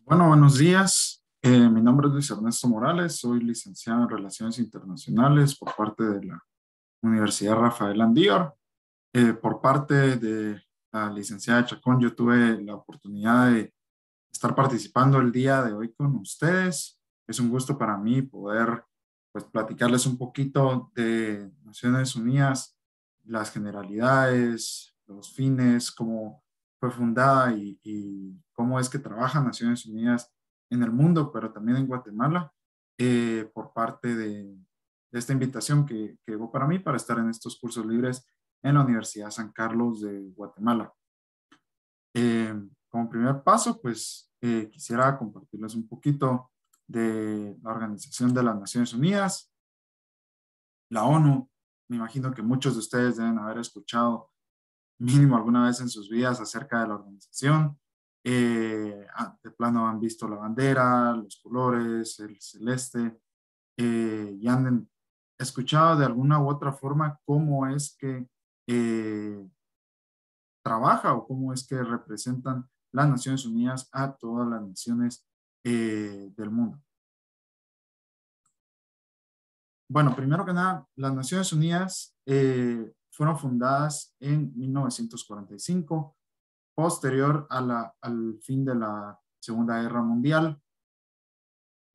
Bueno, buenos días. Mi nombre es Luis Ernesto Morales, soy licenciado en Relaciones Internacionales por parte de la Universidad Rafael Andívar. Por parte de la licenciada Chacón, yo tuve la oportunidad de estar participando el día de hoy con ustedes. Es un gusto para mí poder pues, platicarles un poquito de Naciones Unidas, las generalidades, los fines, cómo fue fundada y cómo es que trabaja Naciones Unidas en el mundo, pero también en Guatemala, por parte de esta invitación que hubo para mí para estar en estos cursos libres en la Universidad San Carlos de Guatemala. Eh, Como primer paso, pues quisiera compartirles un poquito de la Organización de las Naciones Unidas, la ONU. Me imagino que muchos de ustedes deben haber escuchado mínimo alguna vez en sus vidas acerca de la organización. De plano han visto la bandera, los colores, el celeste, y han escuchado de alguna u otra forma cómo es que trabaja o cómo es que representan las Naciones Unidas a todas las naciones del mundo. Bueno, primero que nada, las Naciones Unidas fueron fundadas en 1945, posterior al fin de la Segunda Guerra Mundial.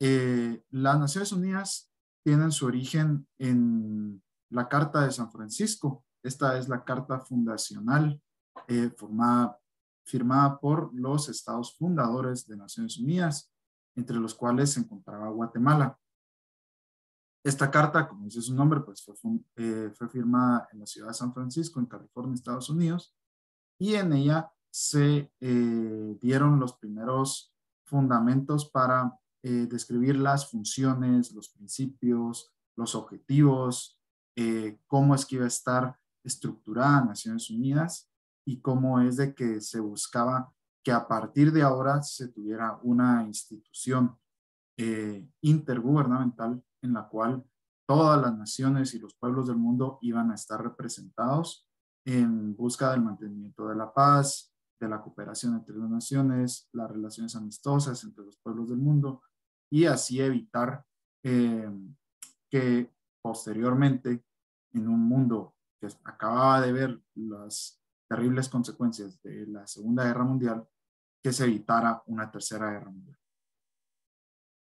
Las Naciones Unidas tienen su origen en la Carta de San Francisco. Esta es la carta fundacional firmada por los estados fundadores de Naciones Unidas, entre los cuales se encontraba Guatemala. Esta carta, como dice su nombre, pues fue firmada en la ciudad de San Francisco, en California, Estados Unidos, y en ella se dieron los primeros fundamentos para describir las funciones, los principios, los objetivos, cómo es que iba a estar estructurada Naciones Unidas y cómo es de que se buscaba que a partir de ahora se tuviera una institución intergubernamental en la cual todas las naciones y los pueblos del mundo iban a estar representados en busca del mantenimiento de la paz, de la cooperación entre las naciones, las relaciones amistosas entre los pueblos del mundo y así evitar eh, que posteriormente en un mundo que acababa de ver las terribles consecuencias de la Segunda Guerra Mundial, que se evitara una Tercera Guerra Mundial.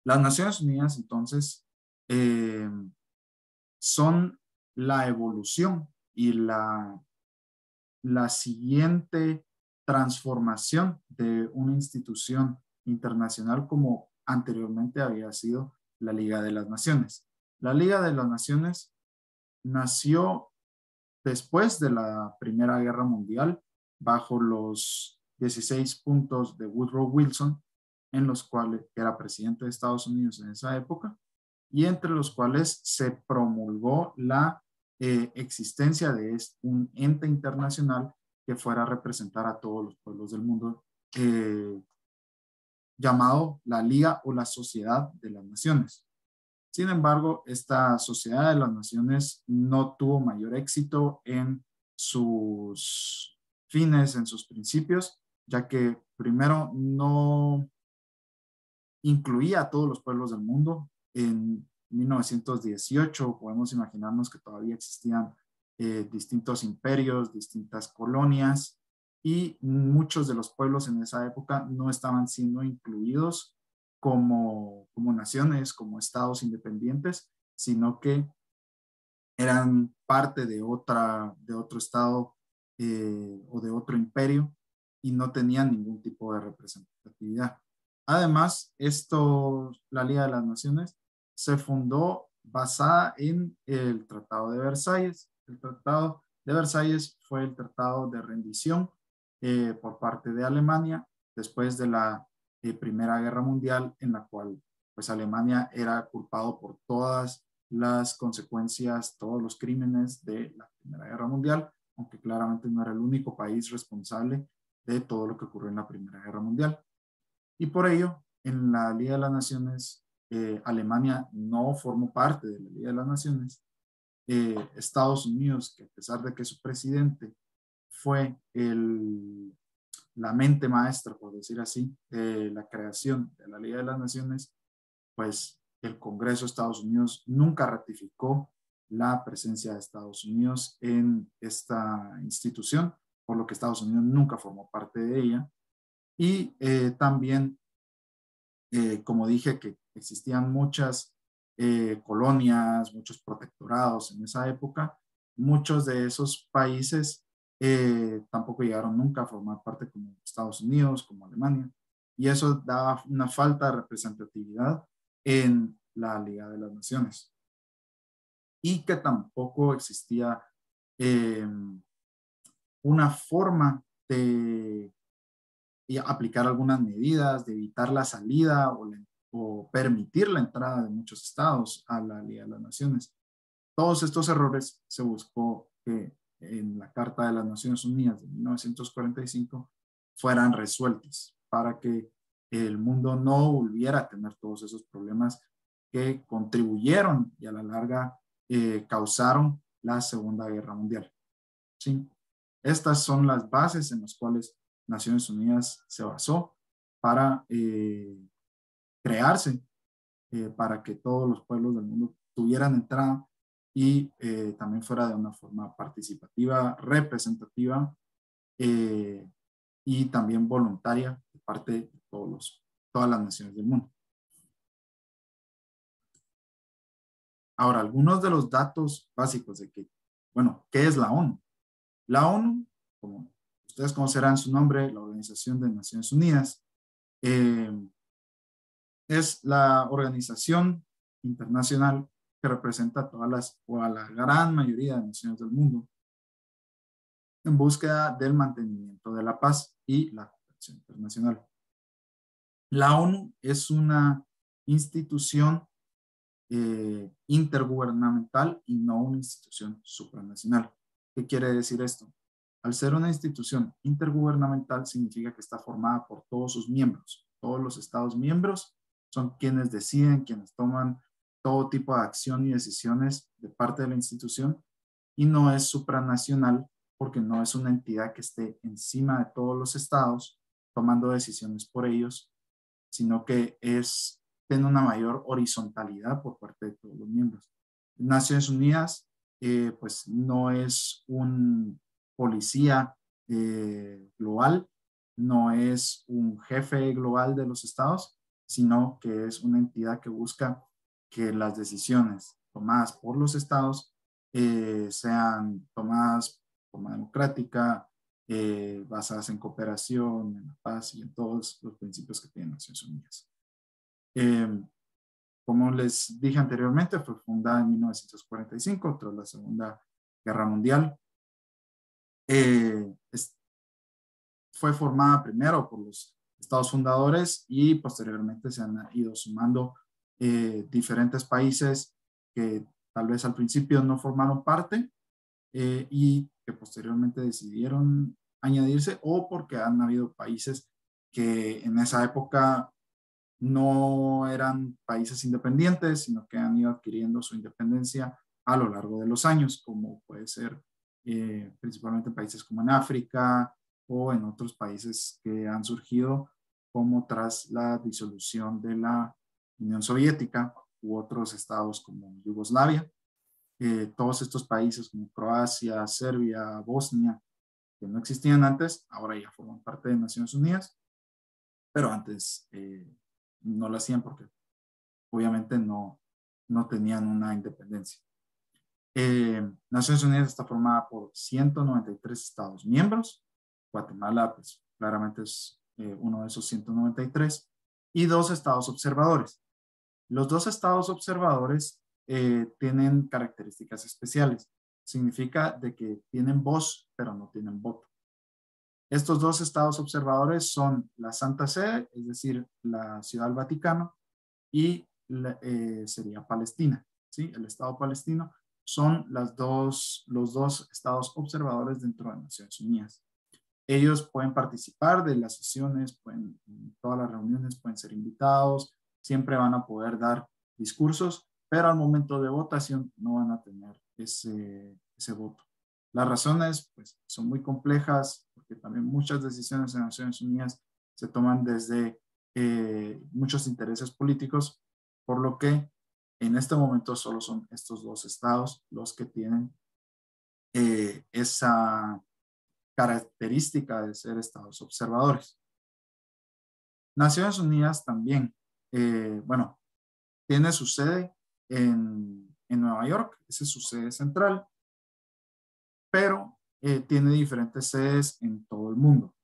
Las Naciones Unidas, entonces, eh, son la evolución y la siguiente transformación de una institución internacional como anteriormente había sido la Liga de las Naciones. La Liga de las Naciones nació después de la Primera Guerra Mundial bajo los 16 puntos de Woodrow Wilson, en los cuales era presidente de Estados Unidos en esa época, y entre los cuales se promulgó la existencia de un ente internacional que fuera a representar a todos los pueblos del mundo, llamado la Liga o la Sociedad de las Naciones. Sin embargo, esta Sociedad de las Naciones no tuvo mayor éxito en sus fines, en sus principios, ya que primero no incluía a todos los pueblos del mundo. En 1918 podemos imaginarnos que todavía existían distintos imperios, distintas colonias, y muchos de los pueblos en esa época no estaban siendo incluidos como naciones, como estados independientes, sino que eran parte de otro estado o de otro imperio y no tenían ningún tipo de representatividad. Además, la Liga de las Naciones se fundó basada en el Tratado de Versalles. El Tratado de Versalles fue el tratado de rendición por parte de Alemania después de la Primera Guerra Mundial, en la cual pues Alemania era culpado por todas las consecuencias, todos los crímenes de la Primera Guerra Mundial, aunque claramente no era el único país responsable de todo lo que ocurrió en la Primera Guerra Mundial. Y por ello, en la Liga de las Naciones, Alemania no formó parte de la Liga de las Naciones. Estados Unidos, que a pesar de que su presidente fue la mente maestra, por decir así, de la creación de la Liga de las Naciones, pues el Congreso de Estados Unidos nunca ratificó la presencia de Estados Unidos en esta institución, por lo que Estados Unidos nunca formó parte de ella. Y también, como dije, que existían muchas colonias, muchos protectorados en esa época, muchos de esos países tampoco llegaron nunca a formar parte como Estados Unidos, como Alemania, y eso daba una falta de representatividad en la Liga de las Naciones. Y que tampoco existía eh, una forma de aplicar algunas medidas, de evitar la salida o permitir la entrada de muchos estados a la Liga de las Naciones. Todos estos errores se buscó que en la Carta de las Naciones Unidas de 1945 fueran resueltos para que el mundo no volviera a tener todos esos problemas que contribuyeron y a la larga causaron la Segunda Guerra Mundial. ¿Sí? Estas son las bases en las cuales Naciones Unidas se basó para crearse, para que todos los pueblos del mundo tuvieran entrada y también fuera de una forma participativa, representativa y también voluntaria de parte de todas las naciones del mundo. Ahora, algunos de los datos básicos de que, bueno, ¿qué es la ONU? La ONU, como ustedes conocerán su nombre, la Organización de Naciones Unidas, es la organización internacional que representa a todas o a la gran mayoría de naciones del mundo en búsqueda del mantenimiento de la paz y la cooperación internacional. La ONU es una institución intergubernamental y no una institución supranacional. ¿Qué quiere decir esto? Al ser una institución intergubernamental significa que está formada por todos sus miembros. Todos los estados miembros son quienes deciden, quienes toman todo tipo de acción y decisiones de parte de la institución y no es supranacional porque no es una entidad que esté encima de todos los estados tomando decisiones por ellos, sino que tiene una mayor horizontalidad por parte de todos los miembros. Naciones Unidas, pues no es un policía global, no es un jefe global de los estados, sino que es una entidad que busca que las decisiones tomadas por los estados sean tomadas de forma democrática, basadas en cooperación, en la paz y en todos los principios que tienen Naciones Unidas. Como les dije anteriormente, fue fundada en 1945 tras la Segunda Guerra Mundial. Fue formada primero por los estados fundadores y posteriormente se han ido sumando diferentes países que tal vez al principio no formaron parte y que posteriormente decidieron añadirse o porque han habido países que en esa época no eran países independientes, sino que han ido adquiriendo su independencia a lo largo de los años, como puede ser principalmente países como en África o en otros países que han surgido como tras la disolución de la Unión Soviética u otros estados como Yugoslavia. Todos estos países como Croacia, Serbia, Bosnia, que no existían antes, ahora ya forman parte de Naciones Unidas, pero antes no lo hacían porque obviamente no tenían una independencia. Naciones Unidas está formada por 193 estados miembros. Guatemala, pues claramente es uno de esos 193 y 2 estados observadores. Los 2 estados observadores tienen características especiales. Significa de que tienen voz, pero no tienen voto. Estos 2 estados observadores son la Santa Sede, es decir, la Ciudad del Vaticano, y sería Palestina, ¿sí? El Estado palestino son los dos estados observadores dentro de Naciones Unidas. Ellos pueden participar de las sesiones, en todas las reuniones pueden ser invitados, siempre van a poder dar discursos, pero al momento de votación no van a tener ese voto. Las razones pues, son muy complejas, porque también muchas decisiones en Naciones Unidas se toman desde muchos intereses políticos, por lo que en este momento solo son estos dos estados los que tienen esa característica de ser estados observadores. Naciones Unidas también, bueno, tiene su sede en Nueva York, esa es su sede central, pero tiene diferentes sedes en todo el mundo.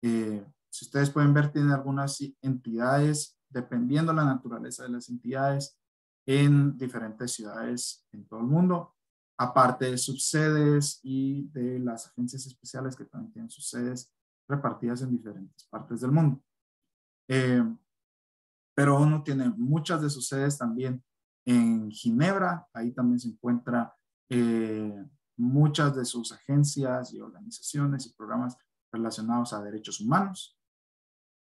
Si ustedes pueden ver, tiene algunas entidades, dependiendo de la naturaleza de las entidades, en diferentes ciudades en todo el mundo, aparte de sus sedes y de las agencias especiales que también tienen sus sedes repartidas en diferentes partes del mundo. Pero ONU tiene muchas de sus sedes también en Ginebra, ahí también se encuentra muchas de sus agencias y organizaciones y programas relacionados a derechos humanos.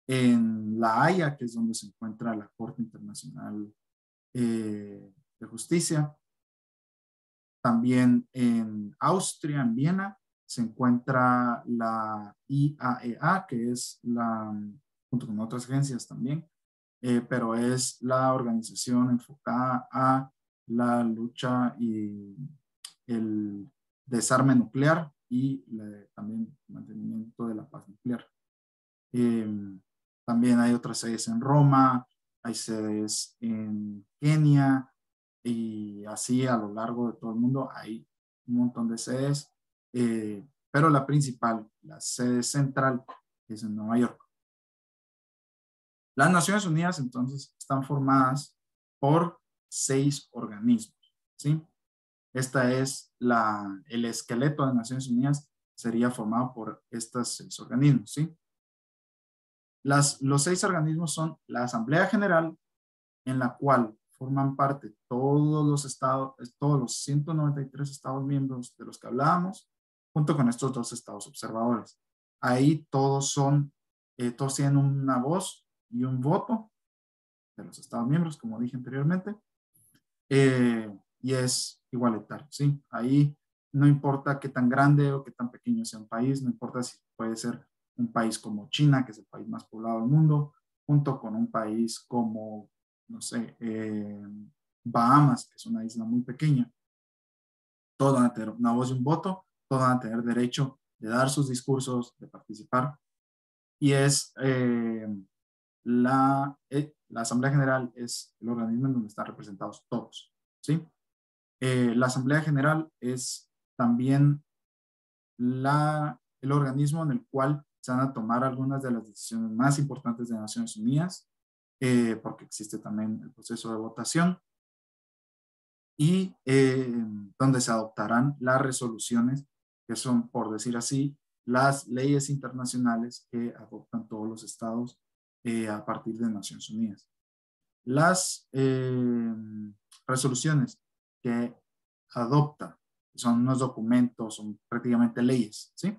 En La Haya, que es donde se encuentra la Corte Internacional de Justicia. También en Austria, en Viena, se encuentra la IAEA, que es junto con otras agencias también, pero es la organización enfocada a la lucha y el desarme nuclear y también mantenimiento de la paz nuclear. También hay otras sedes en Roma, hay sedes en Kenia y así a lo largo de todo el mundo hay un montón de sedes, pero la principal, la sede central, es en Nueva York. Las Naciones Unidas entonces están formadas por 6 organismos, ¿sí? Esta es el esqueleto de Naciones Unidas, sería formado por estos 6 organismos, ¿sí? Los 6 organismos son la Asamblea General, en la cual forman parte todos los estados, todos los 193 estados miembros de los que hablábamos, junto con estos 2 estados observadores. Ahí todos tienen una voz y un voto de los estados miembros, como dije anteriormente, y es igualitario, ¿sí? Ahí no importa qué tan grande o qué tan pequeño sea un país, no importa si puede ser un país como China, que es el país más poblado del mundo, junto con un país como, no sé, Bahamas, que es una isla muy pequeña. Todos van a tener una voz y un voto, todos van a tener derecho de dar sus discursos, de participar. Y la Asamblea General es el organismo en donde están representados todos, ¿sí? La Asamblea General es también el organismo en el cual se van a tomar algunas de las decisiones más importantes de Naciones Unidas, porque existe también el proceso de votación y donde se adoptarán las resoluciones que son, por decir así, las leyes internacionales que adoptan todos los estados a partir de Naciones Unidas. Las resoluciones que adopta son unos documentos, son prácticamente leyes, ¿sí?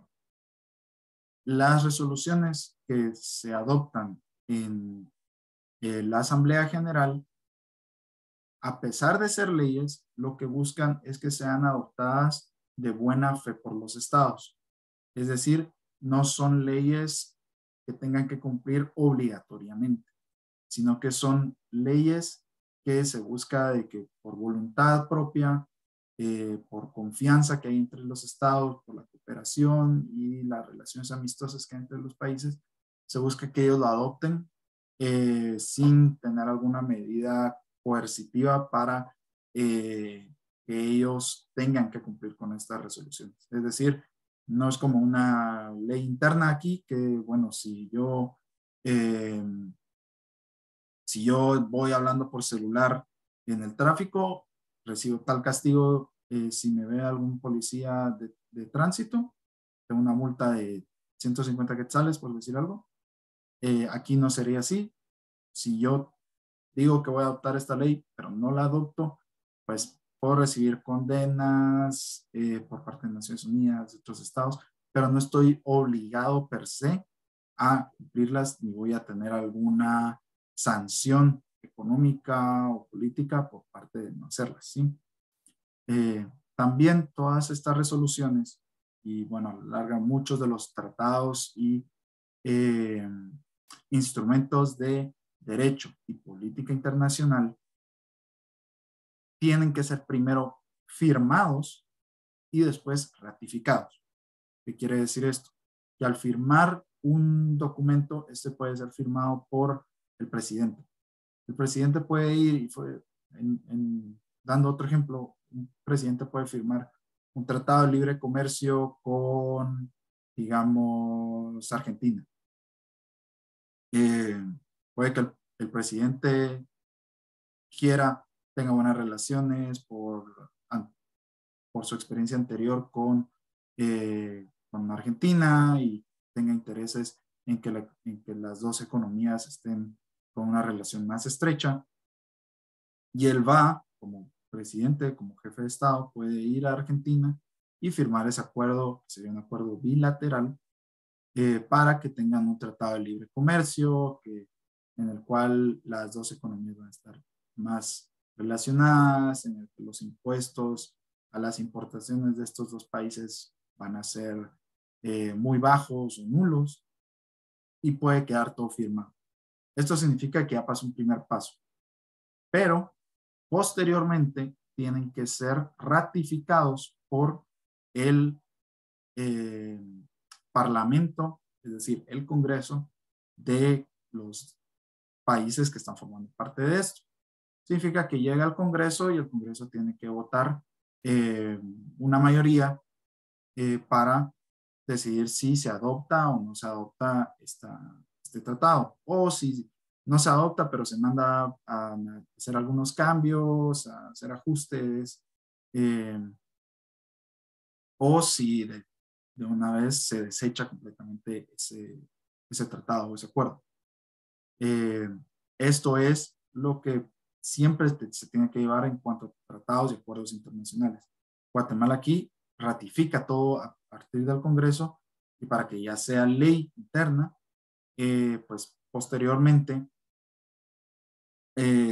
Las resoluciones que se adoptan en la Asamblea General, a pesar de ser leyes, lo que buscan es que sean adoptadas de buena fe por los estados. Es decir, no son leyes que tengan que cumplir obligatoriamente, sino que son leyes que se busca de que por voluntad propia, por confianza que hay entre los estados, por la cooperación y las relaciones amistosas que hay entre los países, se busca que ellos lo adopten sin tener alguna medida coercitiva para que ellos tengan que cumplir con estas resoluciones. Es decir, no es como una ley interna aquí que, bueno, eh, si yo voy hablando por celular en el tráfico, recibo tal castigo si me ve algún policía de tránsito, tengo una multa de 150 quetzales, por decir algo. Aquí no sería así. Si yo digo que voy a adoptar esta ley, pero no la adopto, pues puedo recibir condenas por parte de Naciones Unidas, de otros estados, pero no estoy obligado per se a cumplirlas ni voy a tener alguna sanción económica o política por parte de no hacerlas, ¿sí? También todas estas resoluciones y bueno, a la larga muchos de los tratados y eh, instrumentos de derecho y política internacional tienen que ser primero firmados y después ratificados. ¿Qué quiere decir esto? Que al firmar un documento, este puede ser firmado por el presidente. El presidente puede ir, y dando otro ejemplo, un presidente puede firmar un tratado de libre comercio con, digamos, Argentina. Eh, Puede que el presidente quiera, tenga buenas relaciones por su experiencia anterior con Argentina y tenga intereses en que las dos economías estén con una relación más estrecha. Y él va, como presidente, como jefe de Estado, puede ir a Argentina y firmar ese acuerdo, que sería un acuerdo bilateral, para que tengan un tratado de libre comercio, en el cual las dos economías van a estar más relacionadas, en el que los impuestos a las importaciones de estos dos países van a ser muy bajos o nulos y puede quedar todo firmado. Esto significa que ya pasó un primer paso, pero posteriormente tienen que ser ratificados por el eh, Parlamento, es decir, el Congreso de los países que están formando parte de esto. Significa que llega al Congreso y el Congreso tiene que votar una mayoría para decidir si se adopta o no se adopta este tratado, o si no se adopta, pero se manda a hacer algunos cambios, a hacer ajustes, eh, o si de una vez se desecha completamente ese tratado o ese acuerdo. Eh, Esto es lo que siempre se tiene que llevar en cuanto a tratados y acuerdos internacionales. Guatemala aquí ratifica todo a partir del Congreso y para que ya sea ley interna, pues posteriormente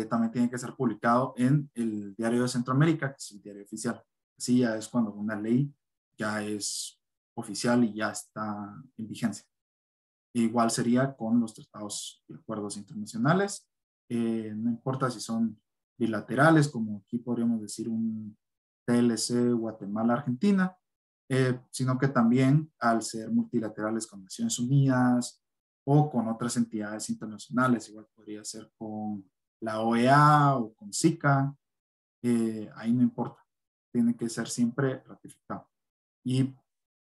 también tiene que ser publicado en el Diario de Centroamérica, que es el diario oficial. Así ya es cuando una ley ya es oficial y ya está en vigencia. Igual sería con los tratados y acuerdos internacionales. No importa si son bilaterales, como aquí podríamos decir un TLC Guatemala-Argentina, sino que también al ser multilaterales con Naciones Unidas o con otras entidades internacionales, igual podría ser con la OEA o con SICA, ahí no importa, tiene que ser siempre ratificado. Y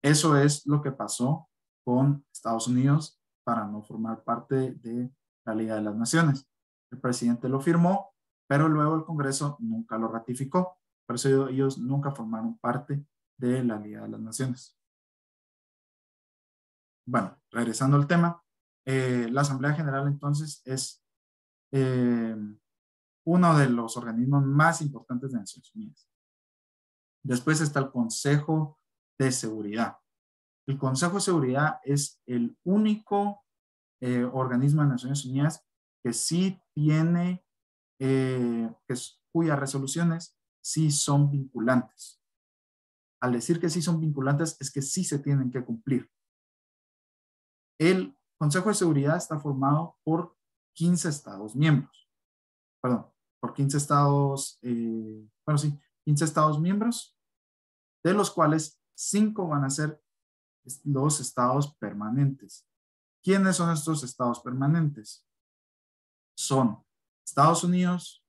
eso es lo que pasó con Estados Unidos para no formar parte de la Liga de las Naciones. El presidente lo firmó, pero luego el Congreso nunca lo ratificó. Por eso ellos nunca formaron parte de la Liga de las Naciones. Bueno, regresando al tema, la Asamblea General entonces es eh, uno de los organismos más importantes de Naciones Unidas. Después está el Consejo de Seguridad. El Consejo de Seguridad es el único organismo de Naciones Unidas que sí tiene, cuyas resoluciones sí son vinculantes. Al decir que sí son vinculantes es que sí se tienen que cumplir. El Consejo de Seguridad está formado por 15 estados miembros, perdón, por 15 estados, bueno, sí, 15 estados miembros, de los cuales 5 van a ser los estados permanentes. ¿Quiénes son estos estados permanentes? Son Estados Unidos,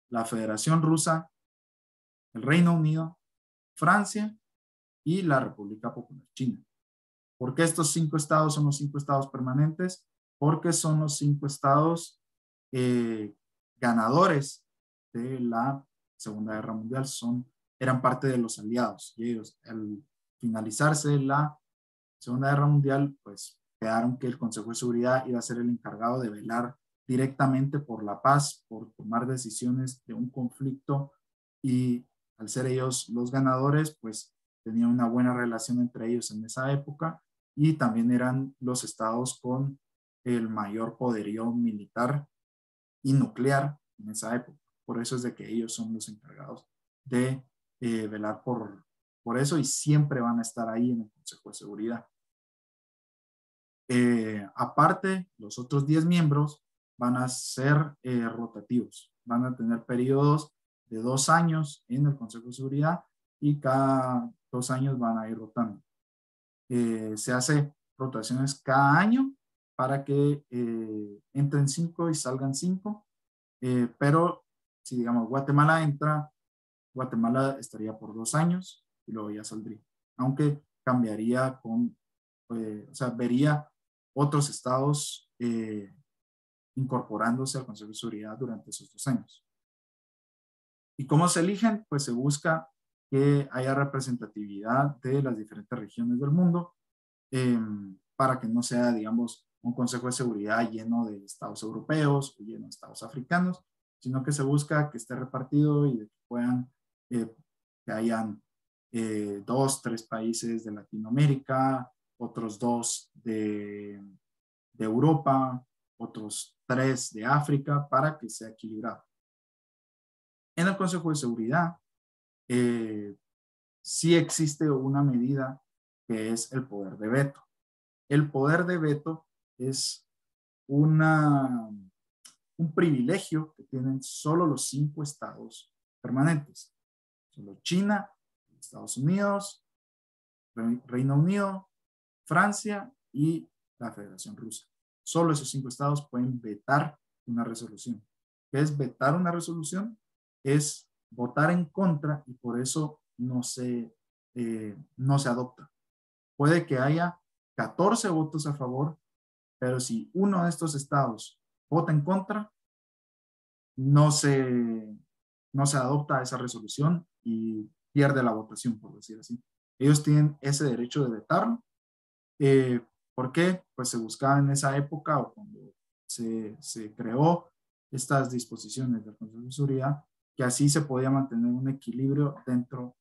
la Federación Rusa, el Reino Unido, Francia y la República Popular China. ¿Por qué estos 5 estados son los 5 estados permanentes? Porque son los 5 estados ganadores de la Segunda Guerra Mundial, eran parte de los aliados y ellos al finalizarse la Segunda Guerra Mundial, pues quedaron que el Consejo de Seguridad iba a ser el encargado de velar directamente por la paz, por tomar decisiones de un conflicto y al ser ellos los ganadores, pues tenían una buena relación entre ellos en esa época y también eran los estados con el mayor poderío militar y nuclear en esa época. Por eso es de que ellos son los encargados de velar por eso y siempre van a estar ahí en el Consejo de Seguridad. Aparte, los otros 10 miembros van a ser rotativos, van a tener periodos de 2 años en el Consejo de Seguridad y cada 2 años van a ir rotando. Se hace rotaciones cada año para que entren 5 y salgan 5, pero si digamos Guatemala entra, Guatemala estaría por 2 años y luego ya saldría, aunque cambiaría o sea, vería otros estados incorporándose al Consejo de Seguridad durante esos 2 años. ¿Y cómo se eligen? Pues se busca que haya representatividad de las diferentes regiones del mundo para que no sea, digamos, un Consejo de Seguridad lleno de estados europeos o lleno de estados africanos, sino que se busca que esté repartido y de que puedan, que hayan 2, 3 países de Latinoamérica, otros 2 de Europa, otros 3 de África, para que sea equilibrado. En el Consejo de Seguridad sí existe una medida que es el poder de veto. El poder de veto es un privilegio que tienen solo los 5 estados permanentes. Solo China, Estados Unidos, Reino Unido, Francia y la Federación Rusa. Solo esos 5 estados pueden vetar una resolución. ¿Qué es vetar una resolución? Es votar en contra y por eso no se adopta. Puede que haya 14 votos a favor, pero si uno de estos estados vota en contra, no se adopta esa resolución y pierde la votación, por decir así. Ellos tienen ese derecho de vetarlo. ¿Por qué? Pues se buscaba en esa época o cuando se creó estas disposiciones del Consejo de Seguridad, que así se podía mantener un equilibrio dentro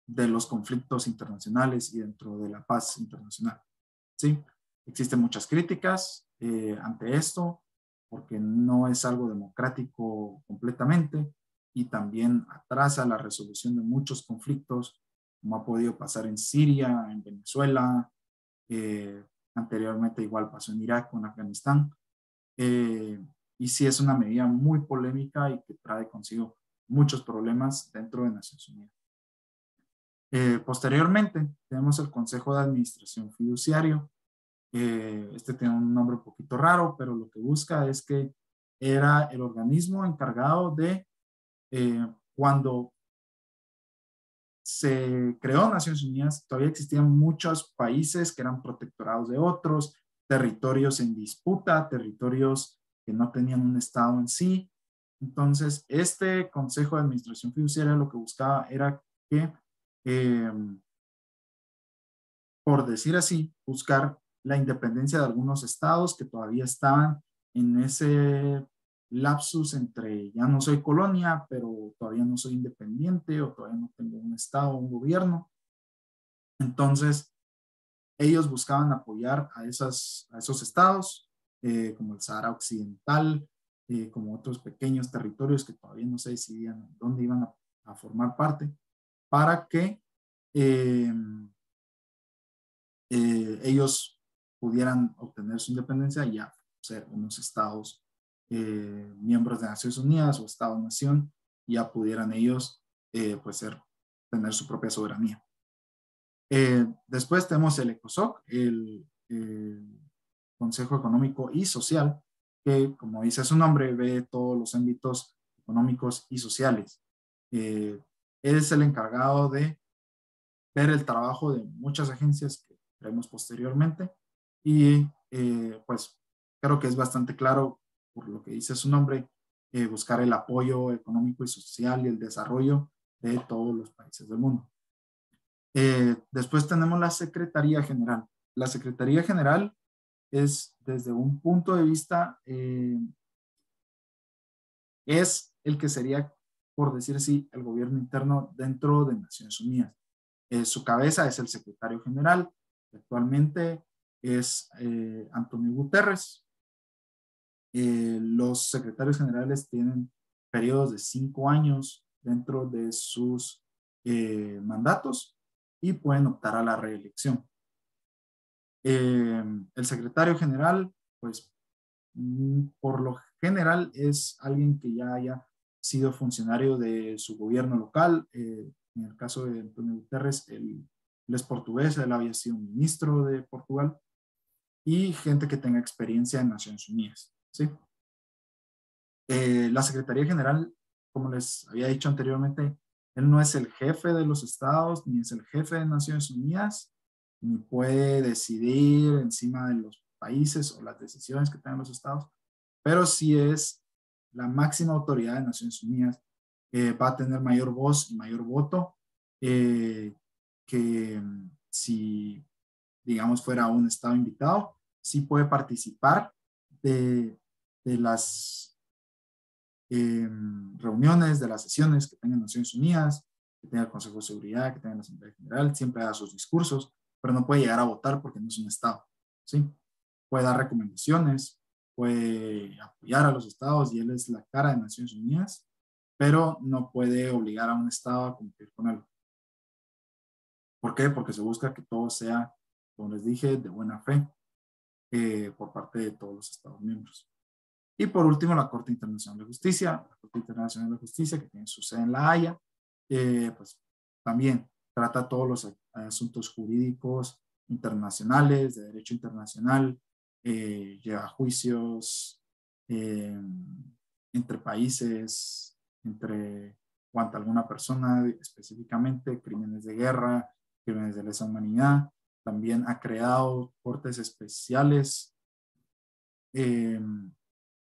de los conflictos internacionales y dentro de la paz internacional. ¿Sí? Existen muchas críticas ante esto, porque no es algo democrático completamente y también atrasa la resolución de muchos conflictos, como ha podido pasar en Siria, en Venezuela, anteriormente igual pasó en Irak o en Afganistán. Y sí es una medida muy polémica y que trae consigo muchos problemas dentro de Naciones Unidas. Posteriormente tenemos el Consejo de Administración Fiduciario. Este tiene un nombre un poquito raro, pero lo que busca es que era el organismo encargado de cuando se creó Naciones Unidas, todavía existían muchos países que eran protectorados de otros, territorios en disputa, territorios que no tenían un estado en sí. Entonces, este Consejo de Administración Fiduciaria lo que buscaba era que, por decir así, buscar la independencia de algunos estados que todavía estaban en ese lapsus entre ya no soy colonia, pero todavía no soy independiente o todavía no tengo un estado o un gobierno. Entonces, ellos buscaban apoyar a esos estados, como el Sahara Occidental, como otros pequeños territorios que todavía no se decidían dónde iban a formar parte, para que ellos pudieran obtener su independencia y ya ser unos estados miembros de Naciones Unidas o Estado-nación, ya pudieran ellos pues tener su propia soberanía. Después tenemos el ECOSOC, el Consejo Económico y Social, que como dice su nombre, ve todos los ámbitos económicos y sociales. Es el encargado de ver el trabajo de muchas agencias que veremos posteriormente y pues creo que es bastante claro por lo que dice su nombre, buscar el apoyo económico y social y el desarrollo de todos los países del mundo. Después tenemos la Secretaría General. La Secretaría General es desde un punto de vista, es el que sería, por decir así, el gobierno interno dentro de Naciones Unidas. Su cabeza es el secretario general, que actualmente es Antonio Guterres. Los secretarios generales tienen periodos de 5 años dentro de sus mandatos y pueden optar a la reelección. El secretario general, pues por lo general es alguien que ya haya sido funcionario de su gobierno local. En el caso de Antonio Guterres, él es portugués, él había sido ministro de Portugal, y gente que tenga experiencia en Naciones Unidas, ¿sí? La Secretaría General, como les había dicho anteriormente, él no es el jefe de los estados, ni es el jefe de Naciones Unidas, ni puede decidir encima de los países o las decisiones que tengan los estados, pero sí es la máxima autoridad de Naciones Unidas. Va a tener mayor voz y mayor voto que si, digamos, fuera un estado invitado. Sí puede participar de las reuniones, de las sesiones que tengan Naciones Unidas, que tenga el Consejo de Seguridad, que tenga la Asamblea General, siempre da sus discursos, pero no puede llegar a votar porque no es un estado, ¿sí? Puede dar recomendaciones, puede apoyar a los estados y él es la cara de Naciones Unidas, pero no puede obligar a un estado a cumplir con algo. ¿Por qué? Porque se busca que todo sea, como les dije, de buena fe por parte de todos los estados miembros. Y por último, la Corte Internacional de Justicia. La Corte Internacional de Justicia, que tiene su sede en La Haya, pues también trata todos los asuntos jurídicos internacionales, de derecho internacional, lleva juicios entre países, entre cuanto a alguna persona, específicamente crímenes de guerra, crímenes de lesa humanidad. También ha creado cortes especiales,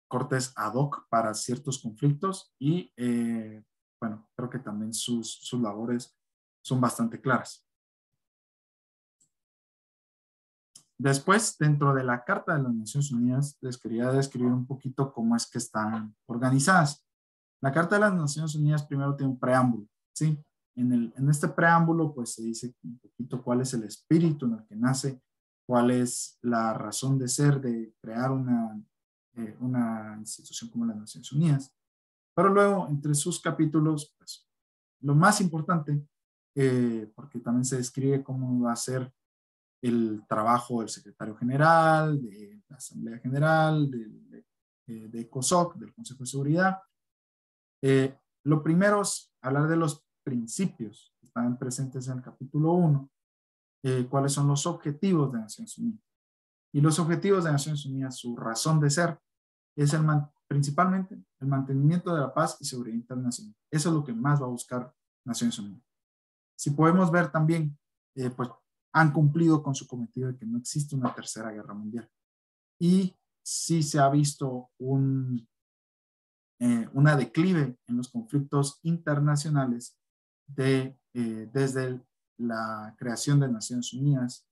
cortes ad hoc para ciertos conflictos y, bueno, creo que también sus labores son bastante claras. Después, dentro de la Carta de las Naciones Unidas, les quería describir un poquito cómo es que están organizadas. La Carta de las Naciones Unidas primero tiene un preámbulo, ¿sí? En este preámbulo, pues se dice un poquito cuál es el espíritu en el que nace, cuál es la razón de ser de crear una institución como las Naciones Unidas. Pero luego, entre sus capítulos, pues, lo más importante, porque también se describe cómo va a ser el trabajo del secretario general, de la Asamblea General, de ECOSOC, del Consejo de Seguridad. Lo primero es hablar de los principios que están presentes en el capítulo 1, cuáles son los objetivos de Naciones Unidas. Y los objetivos de Naciones Unidas, su razón de ser, es principalmente el mantenimiento de la paz y seguridad internacional. Eso es lo que más va a buscar Naciones Unidas. Si podemos ver también, pues han cumplido con su cometido de que no existe una tercera guerra mundial. Y sí se ha visto una declive en los conflictos internacionales desde la creación de Naciones Unidas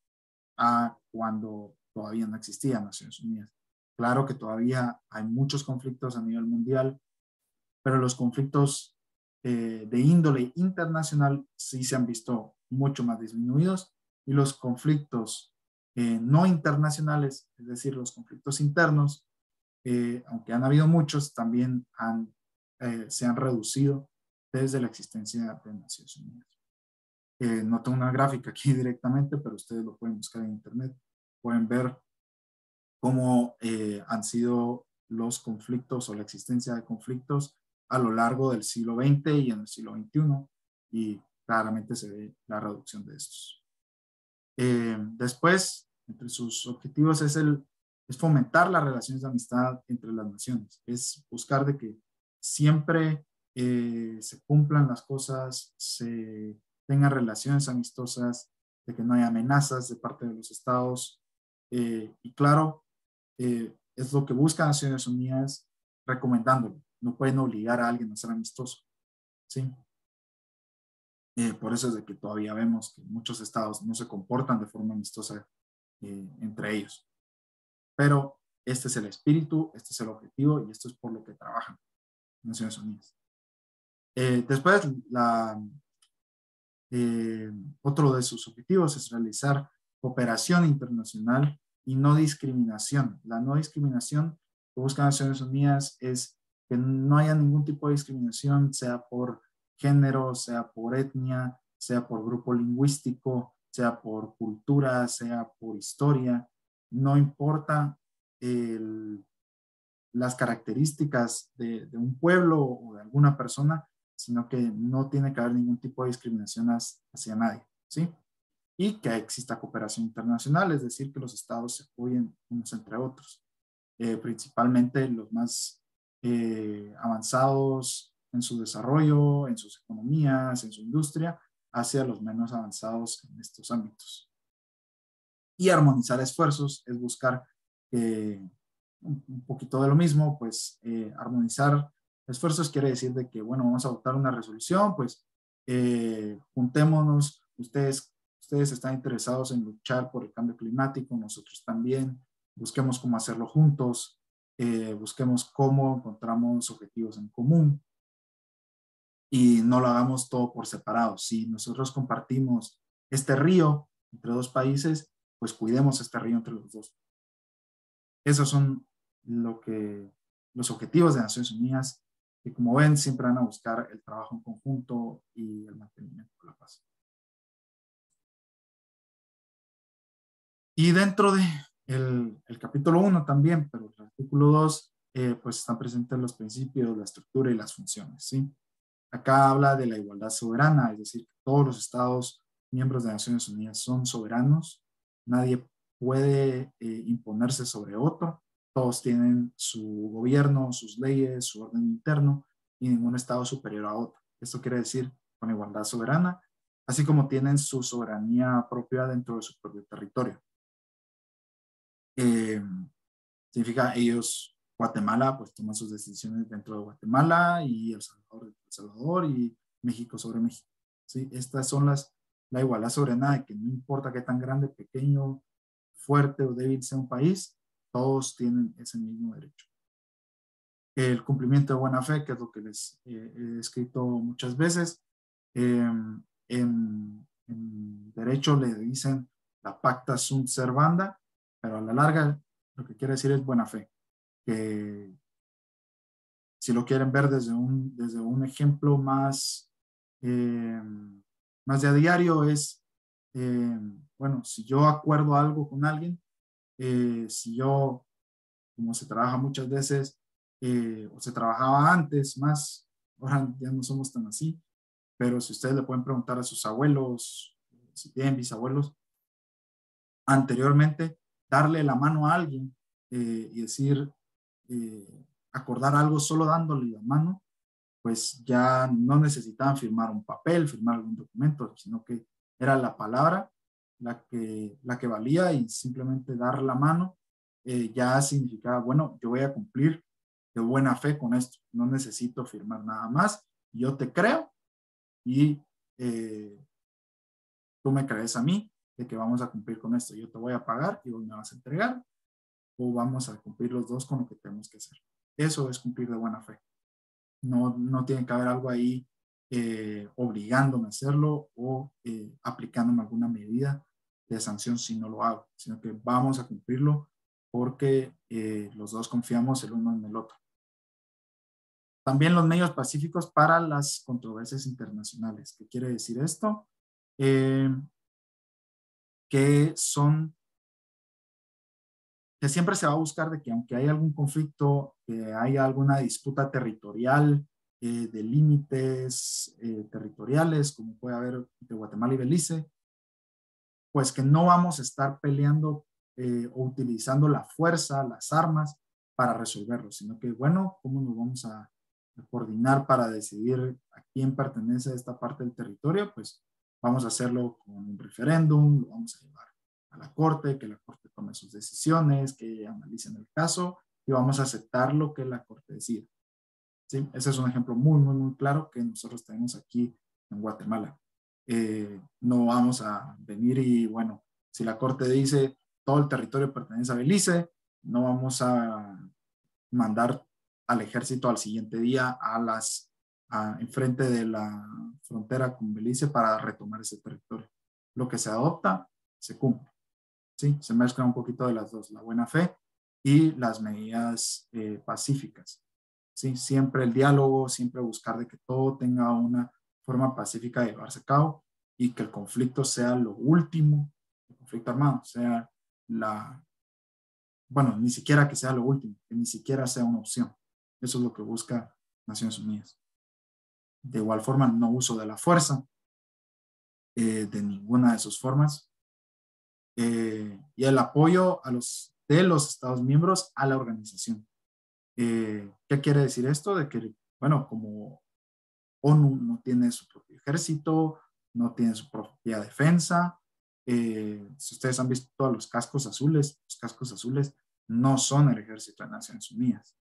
a cuando todavía no existía Naciones Unidas. Claro que todavía hay muchos conflictos a nivel mundial, pero los conflictos de índole internacional sí se han visto mucho más disminuidos, y los conflictos no internacionales, es decir, los conflictos internos, aunque han habido muchos, también se han reducido desde la existencia de Naciones Unidas. No tengo una gráfica aquí directamente, pero ustedes lo pueden buscar en internet. Pueden ver cómo han sido los conflictos o la existencia de conflictos a lo largo del siglo XX y en el siglo XXI, y claramente se ve la reducción de estos. Después, entre sus objetivos es fomentar las relaciones de amistad entre las naciones, es buscar de que siempre se cumplan las cosas, se tengan relaciones amistosas, de que no haya amenazas de parte de los estados, y claro, es lo que busca Naciones Unidas recomendándolo. No pueden obligar a alguien a ser amistoso, ¿sí? Por eso es de que todavía vemos que muchos estados no se comportan de forma amistosa entre ellos. Pero este es el espíritu, este es el objetivo y esto es por lo que trabajan Naciones Unidas. Después, otro de sus objetivos es realizar cooperación internacional y no discriminación. La no discriminación que busca Naciones Unidas es que no haya ningún tipo de discriminación, sea por género, sea por etnia, sea por grupo lingüístico, sea por cultura, sea por historia, no importa las características de un pueblo o de alguna persona, sino que no tiene que haber ningún tipo de discriminación hacia nadie, ¿sí? Y que exista cooperación internacional, es decir, que los estados se apoyen unos entre otros, principalmente los más avanzados en su desarrollo, en sus economías, en su industria, hacia los menos avanzados en estos ámbitos. Y armonizar esfuerzos es buscar un poquito de lo mismo, pues armonizar esfuerzos quiere decir de que, bueno, vamos a adoptar una resolución, pues juntémonos, ustedes están interesados en luchar por el cambio climático, nosotros también, busquemos cómo hacerlo juntos, busquemos cómo encontramos objetivos en común y no lo hagamos todo por separado. Si nosotros compartimos este río entre dos países, pues cuidemos este río entre los dos. Esos son los objetivos de Naciones Unidas, que como ven siempre van a buscar el trabajo en conjunto y el mantenimiento de la paz. Y dentro de el capítulo 1 también, pero el artículo 2, pues están presentes los principios, la estructura y las funciones, ¿sí? Acá habla de la igualdad soberana, es decir, que todos los estados miembros de Naciones Unidas son soberanos, nadie puede imponerse sobre otro, todos tienen su gobierno, sus leyes, su orden interno y ningún estado es superior a otro. Esto quiere decir con igualdad soberana, así como tienen su soberanía propia dentro de su propio territorio. Eh, Significa ellos, Guatemala, pues toman sus decisiones dentro de Guatemala y El Salvador, El Salvador y México sobre México. ¿Sí? Estas son la igualdad soberana de que no importa qué tan grande, pequeño, fuerte o débil sea un país, todos tienen ese mismo derecho. El cumplimiento de buena fe, que es lo que les he escrito muchas veces, en derecho le dicen la pacta sunt servanda, pero a la larga lo que quiere decir es buena fe, que si lo quieren ver desde un ejemplo eh, más de a diario es, eh, bueno, si yo acuerdo algo con alguien, si yo, como se trabaja muchas veces, o se trabajaba antes más, ahora ya no somos tan así, pero si ustedes le pueden preguntar a sus abuelos, si tienen bisabuelos, anteriormente, darle la mano a alguien y decir, acordar algo solo dándole la mano, pues ya no necesitaban firmar un papel, firmar algún documento, sino que era la palabra la que valía y simplemente dar la mano ya significaba, bueno, yo voy a cumplir de buena fe con esto, no necesito firmar nada más, yo te creo y eh, tú me crees a mí de que vamos a cumplir con esto, yo te voy a pagar y vos me vas a entregar o vamos a cumplir los dos con lo que tenemos que hacer. Eso es cumplir de buena fe. No tiene que haber algo ahí obligándome a hacerlo o aplicándome alguna medida de sanción si no lo hago, sino que vamos a cumplirlo porque los dos confiamos el uno en el otro. También los medios pacíficos para las controversias internacionales. ¿Qué quiere decir esto? Que son que siempre se va a buscar de que aunque haya algún conflicto, que haya alguna disputa territorial, de límites territoriales, como puede haber de Guatemala y Belice, pues que no vamos a estar peleando o utilizando la fuerza, las armas para resolverlo, sino que, bueno, ¿cómo nos vamos a coordinar para decidir a quién pertenece esta parte del territorio? Pues vamos a hacerlo con un referéndum, lo vamos a llevar a la corte, que la corte tome sus decisiones, que analicen el caso y vamos a aceptar lo que la corte decida. ¿Sí? Ese es un ejemplo muy claro que nosotros tenemos aquí en Guatemala. No vamos a venir y, bueno, si la corte dice todo el territorio pertenece a Belice, no vamos a mandar al ejército al siguiente día enfrente de la frontera con Belice para retomar ese territorio. Lo que se adopta, se cumple. ¿Sí? Se mezcla un poquito de las dos, la buena fe y las medidas pacíficas. ¿sí? Siempre el diálogo, siempre buscar de que todo tenga una forma pacífica de llevarse a cabo y que el conflicto sea lo último, el conflicto armado sea bueno, ni siquiera que sea lo último, que ni siquiera sea una opción. Eso es lo que busca Naciones Unidas. De igual forma, no uso de la fuerza, de ninguna de sus formas, y el apoyo de los Estados miembros a la organización. ¿Qué quiere decir esto? De que, bueno, como ONU no tiene su propio ejército, no tiene su propia defensa. Si ustedes han visto todos los cascos azules no son el ejército de Naciones Unidas,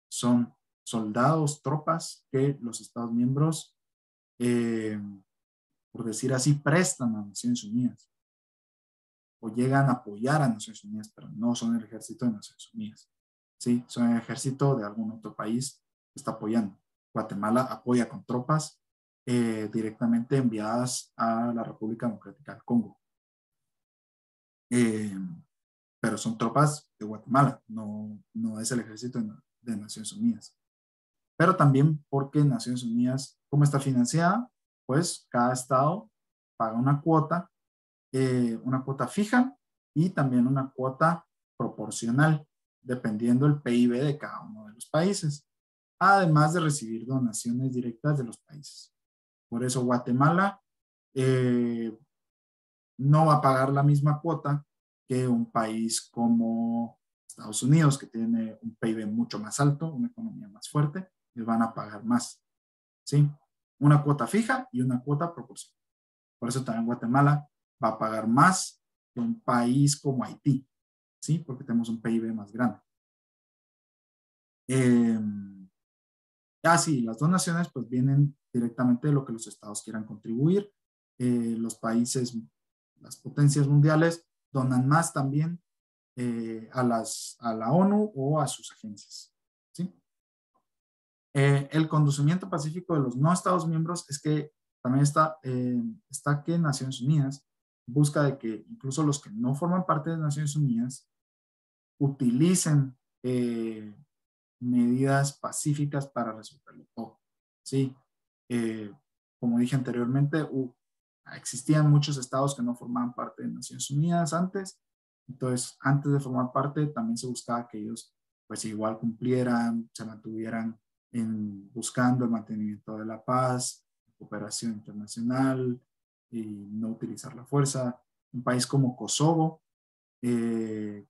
son soldados, tropas que los Estados miembros, eh, por decir así, prestan a Naciones Unidas o llegan a apoyar a Naciones Unidas, pero no son el ejército de Naciones Unidas. Sí, son el ejército de algún otro país que está apoyando. Guatemala apoya con tropas directamente enviadas a la República Democrática del Congo. Eh, pero son tropas de Guatemala, no es el ejército de Naciones Unidas. Pero también porque Naciones Unidas, ¿cómo está financiada? Pues cada estado paga una cuota fija y también una cuota proporcional, dependiendo del PIB de cada uno de los países, además de recibir donaciones directas de los países. Por eso Guatemala no va a pagar la misma cuota que un país como Estados Unidos, que tiene un PIB mucho más alto, una economía más fuerte, les van a pagar más, ¿sí? Una cuota fija y una cuota proporcional. Por eso también Guatemala va a pagar más que un país como Haití, ¿sí? Porque tenemos un PIB más grande. Sí, las donaciones pues vienen directamente de lo que los estados quieran contribuir. Los países, las potencias mundiales donan más también a la ONU o a sus agencias, ¿sí? El conducimiento pacífico de los no estados miembros es que también está que Naciones Unidas busca de que incluso los que no forman parte de Naciones Unidas utilicen medidas pacíficas para resolverlo todo, ¿sí? Eh, Como dije anteriormente, existían muchos estados que no formaban parte de Naciones Unidas antes, entonces antes de formar parte también se buscaba que ellos pues igual cumplieran, se mantuvieran buscando el mantenimiento de la paz, cooperación internacional y no utilizar la fuerza. Un país como Kosovo, que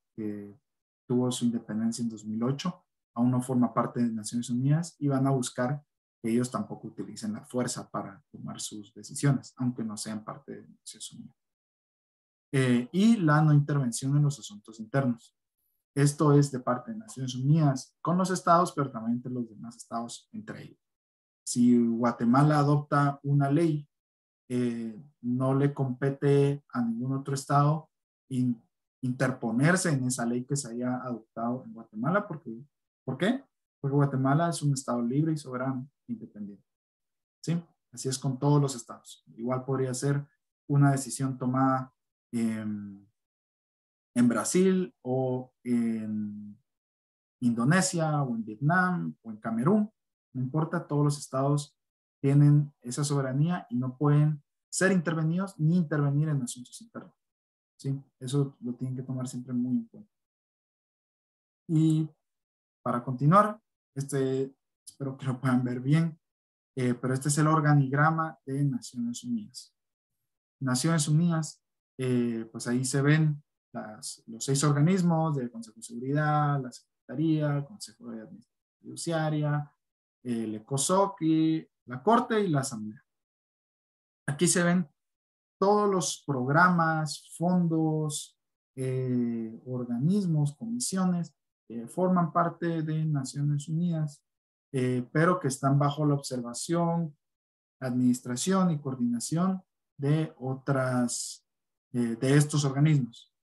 tuvo su independencia en 2008, aún no forma parte de Naciones Unidas y van a buscar que ellos tampoco utilicen la fuerza para tomar sus decisiones, aunque no sean parte de Naciones Unidas. Y la no intervención en los asuntos internos. Esto es de parte de Naciones Unidas con los estados, pero también entre los demás estados entre ellos. Si Guatemala adopta una ley, no le compete a ningún otro estado interponerse en esa ley que se haya adoptado en Guatemala. ¿Por qué? Porque Guatemala es un estado libre y soberano, independiente. ¿Sí? Así es con todos los estados. Igual podría ser una decisión tomada en Brasil o en Indonesia o en Vietnam o en Camerún. No importa, todos los estados tienen esa soberanía y no pueden ser intervenidos ni intervenir en asuntos internos. ¿Sí? Eso lo tienen que tomar siempre muy en cuenta. Y para continuar, espero que lo puedan ver bien, pero este es el organigrama de Naciones Unidas. Naciones Unidas, pues ahí se ven los 6 organismos del Consejo de Seguridad, la Secretaría, el Consejo de Administración Fiduciaria, el ECOSOC, y la Corte y la Asamblea. Aquí se ven todos los programas, fondos, organismos, comisiones que forman parte de Naciones Unidas, pero que están bajo la observación, administración y coordinación de de estos organismos.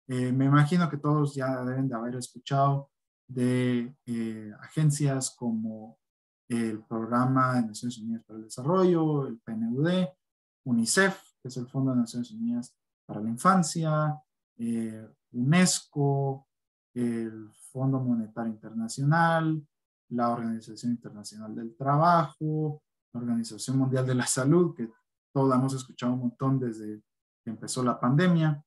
Me imagino que todos ya deben de haber escuchado de agencias como el Programa de Naciones Unidas para el Desarrollo, el PNUD, UNICEF, que es el Fondo de Naciones Unidas para la Infancia, UNESCO, el Fondo Monetario Internacional, la Organización Internacional del Trabajo, la Organización Mundial de la Salud, que todos hemos escuchado un montón desde que empezó la pandemia.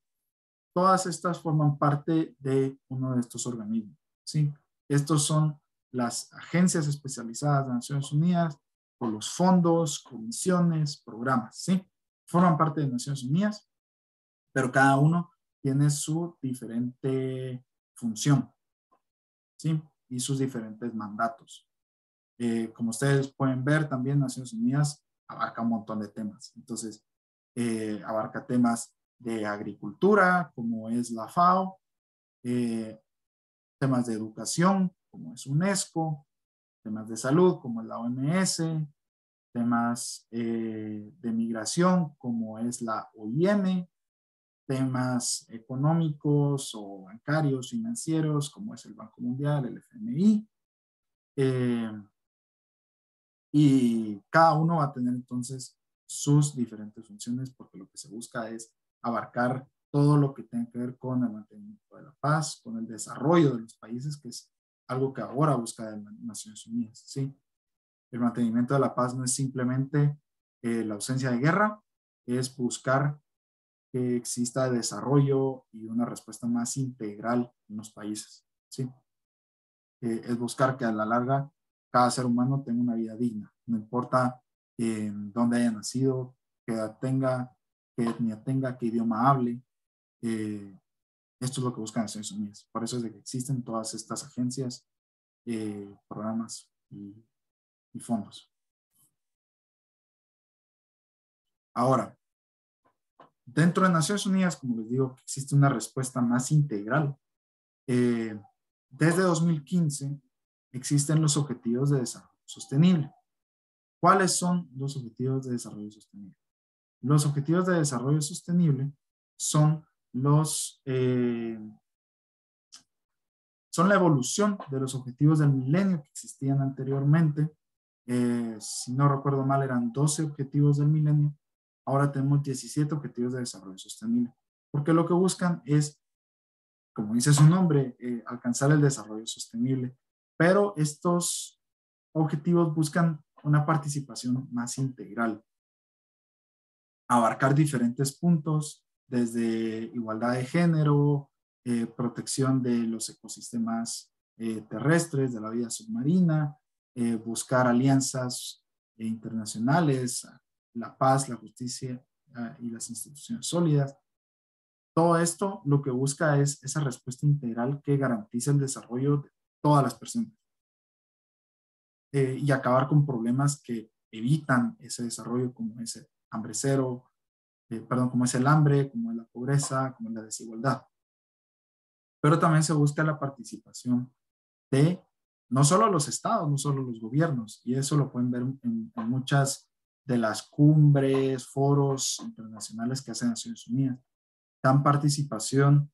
Todas estas forman parte de uno de estos organismos, ¿sí? Estos son las agencias especializadas de Naciones Unidas, o los fondos, comisiones, programas, ¿sí? Forman parte de Naciones Unidas, pero cada uno tiene su diferente función, ¿sí? Y sus diferentes mandatos. Como ustedes pueden ver, también Naciones Unidas abarca un montón de temas. Entonces, abarca temas de agricultura, como es la FAO, temas de educación, como es UNESCO, temas de salud, como es la OMS, temas de migración, como es la OIM, temas económicos o bancarios, financieros, como es el Banco Mundial, el FMI, y cada uno va a tener entonces sus diferentes funciones, porque lo que se busca es abarcar todo lo que tenga que ver con el mantenimiento de la paz, con el desarrollo de los países, que es algo que ahora busca las Naciones Unidas, ¿sí? El mantenimiento de la paz no es simplemente la ausencia de guerra, es buscar que exista desarrollo y una respuesta más integral en los países, ¿sí? Es buscar que a la larga cada ser humano tenga una vida digna, no importa dónde haya nacido, qué edad tenga, qué etnia tenga, qué idioma hable. eh, Esto es lo que buscan Naciones Unidas. Por eso es de que existen todas estas agencias, programas y fondos. Ahora, dentro de Naciones Unidas, como les digo, existe una respuesta más integral. Eh, Desde 2015 existen los Objetivos de Desarrollo Sostenible. ¿Cuáles son los Objetivos de Desarrollo Sostenible? Los Objetivos de Desarrollo Sostenible son son la evolución de los objetivos del milenio que existían anteriormente. Si no recuerdo mal, eran 12 objetivos del milenio. Ahora tenemos 17 objetivos de desarrollo sostenible, porque lo que buscan es, como dice su nombre, alcanzar el desarrollo sostenible. Pero estos objetivos buscan una participación más integral, abarcar diferentes puntos, desde igualdad de género, protección de los ecosistemas terrestres, de la vida submarina, buscar alianzas internacionales, la paz, la justicia y las instituciones sólidas. Todo esto lo que busca es esa respuesta integral que garantice el desarrollo de todas las personas, y acabar con problemas que evitan ese desarrollo, como ese hambre cero, como es el hambre, como es la pobreza, como es la desigualdad. Pero también se busca la participación de no solo los estados, no solo los gobiernos, y eso lo pueden ver en muchas de las cumbres, foros internacionales que hacen Naciones Unidas. Dan participación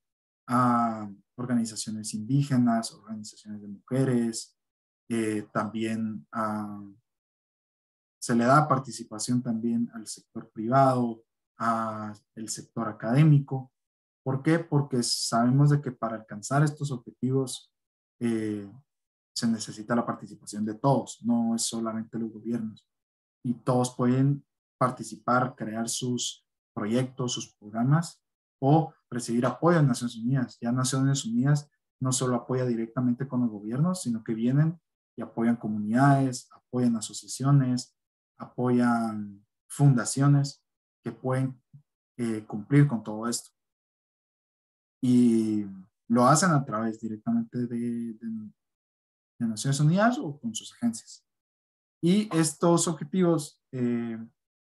a organizaciones indígenas, organizaciones de mujeres, también se le da participación también al sector privado, al sector académico. ¿Por qué? Porque sabemos de que para alcanzar estos objetivos eh, se necesita la participación de todos, no es solamente los gobiernos. Y todos pueden participar, crear sus proyectos, sus programas o recibir apoyo de Naciones Unidas. Ya Naciones Unidas no solo apoya directamente con los gobiernos, sino que vienen y apoyan comunidades, apoyan asociaciones, apoyan fundaciones que pueden cumplir con todo esto. Y lo hacen a través directamente de Naciones Unidas o con sus agencias. Y estos objetivos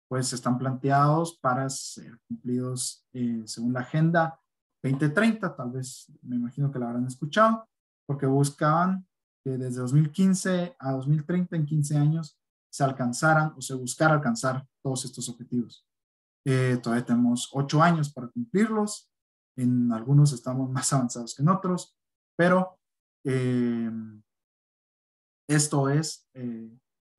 pues están planteados para ser cumplidos según la Agenda 2030, tal vez me imagino que la habrán escuchado, porque buscaban que desde 2015 a 2030, en 15 años, se alcanzaran o se buscara alcanzar todos estos objetivos. Todavía tenemos 8 años para cumplirlos, en algunos estamos más avanzados que en otros, pero eh, esto es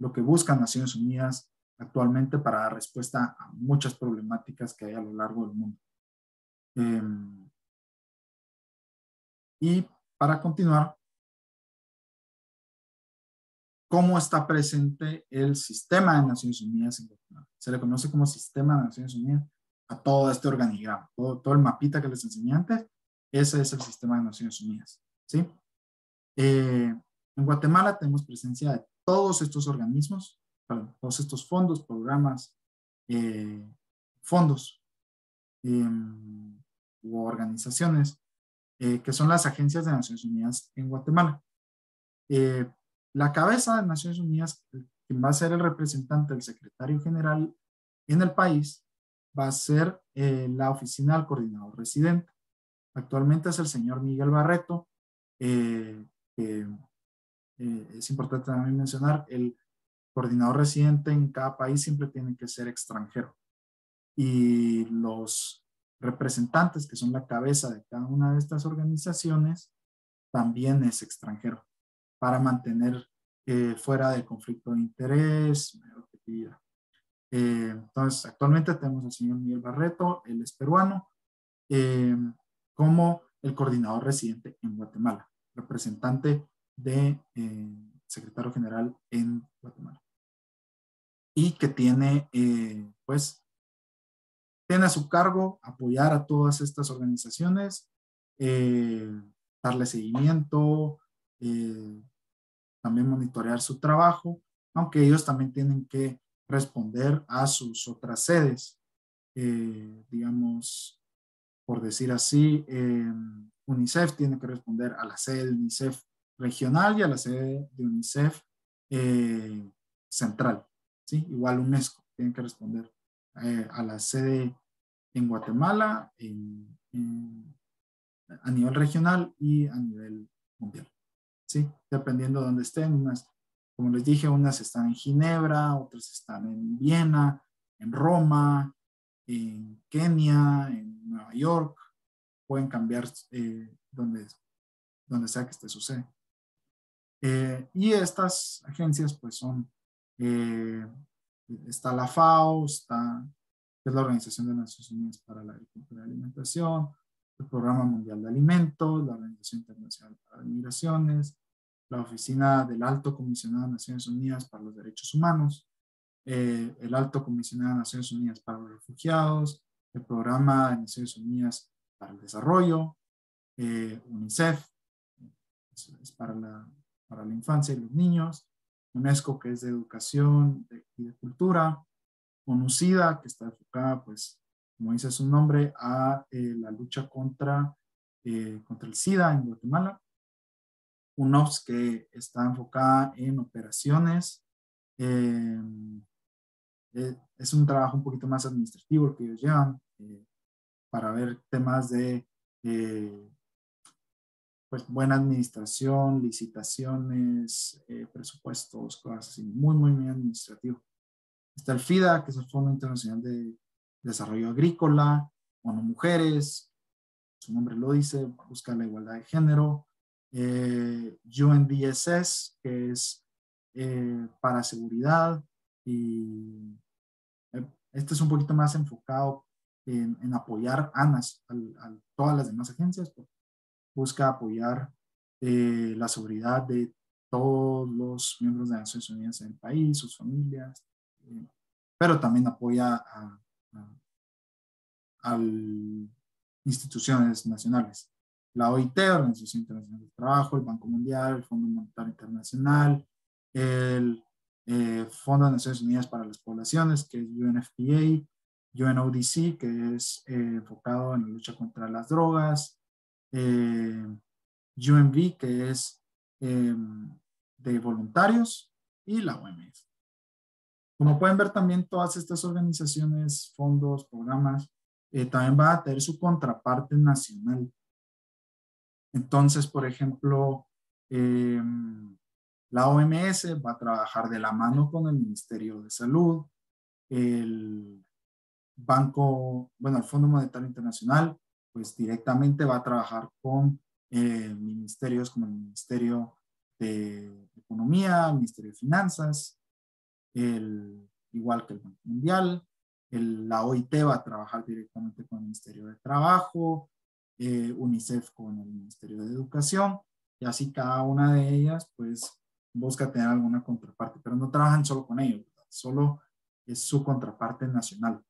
lo que buscan Naciones Unidas actualmente para dar respuesta a muchas problemáticas que hay a lo largo del mundo. Eh, y para continuar, cómo está presente el sistema de Naciones Unidas en Guatemala. Se le conoce como sistema de Naciones Unidas a todo este organigrama, todo el mapita que les enseñé antes, ese es el sistema de Naciones Unidas, ¿sí? En Guatemala tenemos presencia de todos estos organismos, perdón, todos estos fondos, programas, fondos u organizaciones que son las agencias de Naciones Unidas en Guatemala. La cabeza de Naciones Unidas, quien va a ser el representante del secretario general en el país, va a ser la oficina del coordinador residente. Actualmente es el señor Miguel Barreto, que es importante también mencionar, el coordinador residente en cada país siempre tiene que ser extranjero. Y los representantes, que son la cabeza de cada una de estas organizaciones, también es extranjero, para mantener fuera de conflicto de interés, mayor objetividad. Entonces, actualmente tenemos al señor Miguel Barreto, él es peruano, como el coordinador residente en Guatemala, representante de secretario general en Guatemala. Y que tiene, pues, tiene a su cargo apoyar a todas estas organizaciones, darle seguimiento, también monitorear su trabajo, aunque ellos también tienen que responder a sus otras sedes, digamos, por decir así, UNICEF tiene que responder a la sede de UNICEF regional y a la sede de UNICEF central, ¿sí? Igual UNESCO tiene que responder a la sede en Guatemala, a nivel regional y a nivel mundial, ¿sí? Dependiendo de dónde estén. Unas, como les dije, unas están en Ginebra, otras están en Viena, en Roma, en Kenia, en Nueva York. Pueden cambiar donde sea que esté su sede. Y estas agencias pues son, está la FAO, que es la Organización de Naciones Unidas para la Agricultura y la Alimentación, el Programa Mundial de Alimentos, la Organización Internacional para las Migraciones, la Oficina del Alto Comisionado de Naciones Unidas para los Derechos Humanos, el Alto Comisionado de Naciones Unidas para los Refugiados, el Programa de Naciones Unidas para el Desarrollo, UNICEF, es para la infancia y los niños, UNESCO, que es de educación y de cultura, ONU-SIDA, que está enfocada, pues, como dice su nombre, a la lucha contra el SIDA en Guatemala, UNOPS, que está enfocada en operaciones, es un trabajo un poquito más administrativo el que ellos llevan, para ver temas de pues, buena administración, licitaciones, presupuestos, cosas así, muy, muy, muy administrativo. Está el FIDA, que es el Fondo Internacional de Desarrollo Agrícola, ONU Mujeres, su nombre lo dice, busca la igualdad de género, UNDSS, que es para seguridad, y este es un poquito más enfocado en apoyar a todas las demás agencias, busca apoyar la seguridad de todos los miembros de Naciones Unidas en el país, sus familias, pero también apoya a instituciones nacionales. La OIT, Organización Internacional del Trabajo, el Banco Mundial, el Fondo Monetario Internacional, el Fondo de Naciones Unidas para las Poblaciones, que es UNFPA, UNODC, que es enfocado en la lucha contra las drogas, UNV, que es de voluntarios, y la OMS. Como pueden ver también, todas estas organizaciones, fondos, programas, también van a tener su contraparte nacional. Entonces, por ejemplo, la OMS va a trabajar de la mano con el Ministerio de Salud, el Fondo Monetario Internacional, pues directamente va a trabajar con ministerios como el Ministerio de Economía, el Ministerio de Finanzas, igual que el Banco Mundial. La OIT va a trabajar directamente con el Ministerio de Trabajo, UNICEF con el Ministerio de Educación, y así cada una de ellas pues busca tener alguna contraparte, pero no trabajan solo con ellos, ¿verdad? Solo es su contraparte nacional.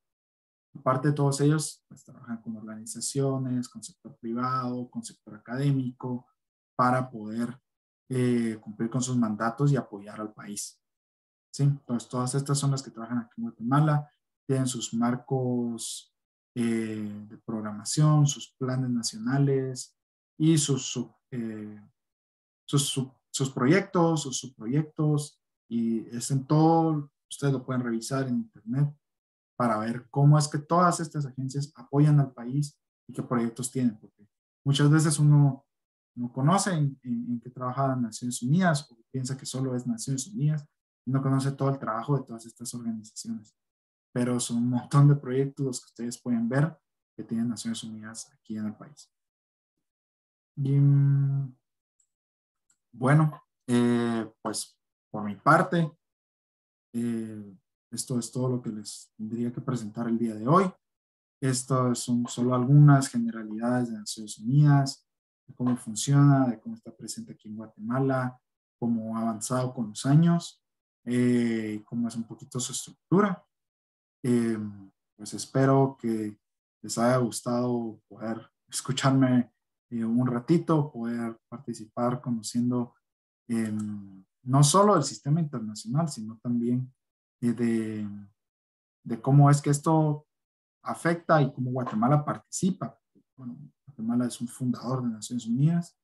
Aparte de todos ellos, pues trabajan con organizaciones, con sector privado, con sector académico, para poder cumplir con sus mandatos y apoyar al país. ¿Sí? Entonces, todas estas son las que trabajan aquí en Guatemala, tienen sus marcos de programación, sus planes nacionales y sus proyectos, sus subproyectos, y es en todo, ustedes lo pueden revisar en internet para ver cómo es que todas estas agencias apoyan al país y qué proyectos tienen, porque muchas veces uno no conoce en qué trabaja Naciones Unidas o piensa que solo es Naciones Unidas, y no conoce todo el trabajo de todas estas organizaciones, pero son un montón de proyectos los que ustedes pueden ver que tienen Naciones Unidas aquí en el país. Y bueno, pues por mi parte, esto es todo lo que les tendría que presentar el día de hoy. Estas son solo algunas generalidades de Naciones Unidas, de cómo funciona, de cómo está presente aquí en Guatemala, cómo ha avanzado con los años, cómo es un poquito su estructura. Eh, pues espero que les haya gustado poder escucharme un ratito, poder participar conociendo no solo el sistema internacional, sino también de cómo es que esto afecta y cómo Guatemala participa. Bueno, Guatemala es un fundador de Naciones Unidas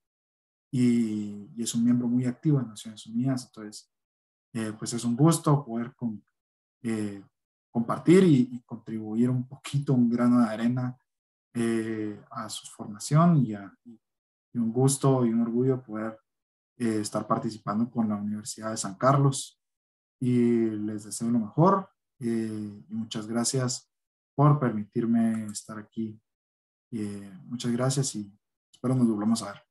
y es un miembro muy activo de Naciones Unidas, entonces pues es un gusto poder eh, compartir y contribuir un poquito, un grano de arena a su formación y un gusto y un orgullo poder estar participando con la Universidad de San Carlos y les deseo lo mejor y muchas gracias por permitirme estar aquí. Muchas gracias y espero nos volvamos a ver.